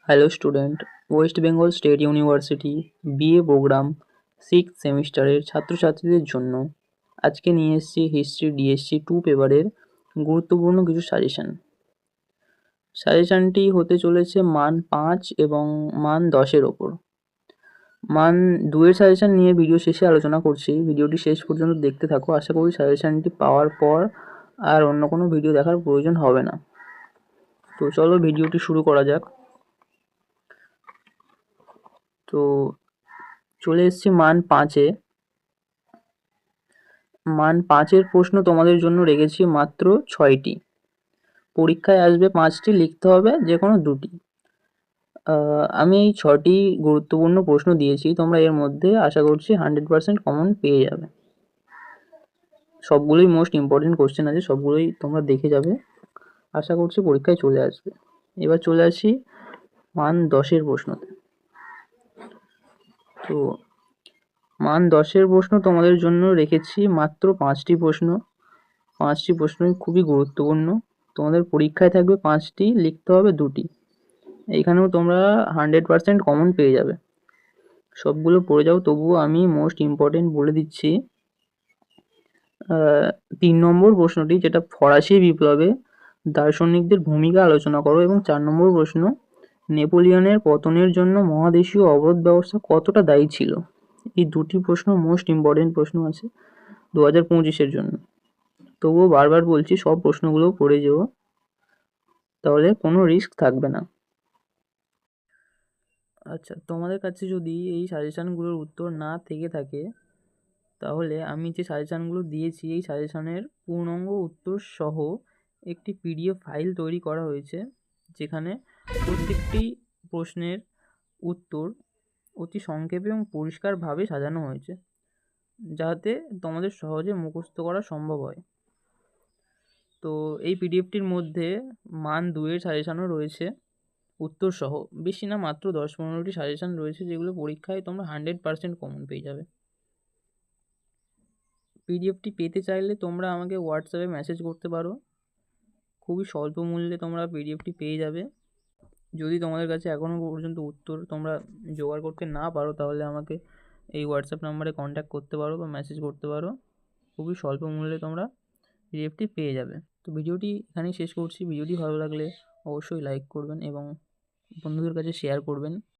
Hello student, West Bengal state university BA programme six সেমিস্টারের ছাত্রছাত্রীদের জন্য আজকে নিয়ে এসেছি হিস্ট্রি ডিএসসি 2 পেপারের গুরুত্বপূর্ণ কিছু সাজেশানটি হতে চলেছে মান 5 এবং মান 10-এর ওপর। মান 2-এর সাজেশান নিয়ে ভিডিও শেষে আলোচনা করছি। ভিডিওটি শেষ পর্যন্ত দেখতে থাকো। আশা করি সাজেশানটি পাওয়ার পর আর অন্য কোনো ভিডিও দেখার প্রয়োজন হবে না। তো চলো ভিডিওটি শুরু করা যাক। তো চলে এসেছি মান 5-এ। মান 5-এর প্রশ্ন তোমাদের জন্য রেখেছি মাত্র 6টি। পরীক্ষায় আসবে 5টি, লিখতে হবে যে কোনো 2টি। আমি এই 6টি গুরুত্বপূর্ণ প্রশ্ন দিয়েছি, তোমরা এর মধ্যে আশা করছি 100% কমন পেয়ে যাবে। সবগুলোই মোস্ট ইম্পর্টেন্ট কোশ্চেন আছে, সবগুলোই তোমরা দেখে যাবে, আশা করছি পরীক্ষায় চলে আসবে। এবার চলে আসি মান 10-এর প্রশ্নতে। তো মান 10-এর প্রশ্ন তোমাদের জন্য রেখেছি মাত্র 5টি প্রশ্ন। 5টি প্রশ্নই খুবই গুরুত্বপূর্ণ। তোমাদের পরীক্ষায় থাকবে 5টি, লিখতে হবে 2টি। এইখানেও তোমরা 100% কমন পেয়ে যাবে। সবগুলো পড়ে যাও, তবুও আমি মোস্ট ইম্পর্টেন্ট বলে দিচ্ছি। 3 নম্বর প্রশ্নটি, যেটা ফরাসি বিপ্লবে দার্শনিকদের ভূমিকা আলোচনা করো, এবং 4 নম্বর প্রশ্ন, নেপোলিয়নের পতনের জন্য মহাদেশীয় অবরোধ ব্যবস্থা কতটা দায়ী ছিল। এই 2টি প্রশ্ন মোস্ট ইম্পর্টেন্ট প্রশ্ন আছে 2025-এর জন্য। তবুও বারবার বলছি, সব প্রশ্নগুলো পড়ে যেও, তাহলে কোনো রিস্ক থাকবে না। আচ্ছা, তোমাদের কাছে যদি এই সাজেশানগুলোর উত্তর না থেকে থাকে, তাহলে আমি যে সাজেশানগুলো দিয়েছি এই সাজেশানের পূর্ণাঙ্গ উত্তর সহ একটি পিডিএফ ফাইল তৈরি করা হয়েছে, যেখানে প্রত্যেকটি প্রশ্নের উত্তর অতি সংক্ষেপে এবং পরিষ্কারভাবে সাজানো হয়েছে, যাতে তোমাদের সহজে মুখস্থ করা সম্ভব হয়। তো এই পিডিএফটির মধ্যে মান 2-এর সাজেশানও রয়েছে উত্তর সহ। বেশি না, মাত্র 10-15টি সাজেশান রয়েছে, যেগুলো পরীক্ষায় তোমরা 100% কমন পেয়ে যাবে। পিডিএফটি পেতে চাইলে তোমরা আমাকে হোয়াটসঅ্যাপে মেসেজ করতে পারো। খুবই স্বল্প মূল্যে তোমরা পিডিএফটি পেয়ে যাবে। যদি তোমাদের কাছে এখনও পর্যন্ত উত্তর তোমরা জোগাড় করতে না পারো, তাহলে আমাকে এই হোয়াটসঅ্যাপ নাম্বারে কন্ট্যাক্ট করতে পারো বা মেসেজ করতে পারো। খুবই স্বল্প মূল্যে তোমরা পিডিএফটি পেয়ে যাবে। তো ভিডিওটি এখানেই শেষ করছি। ভিডিওটি ভালো লাগলে অবশ্যই লাইক করবেন এবং বন্ধুদের কাছে শেয়ার করবেন।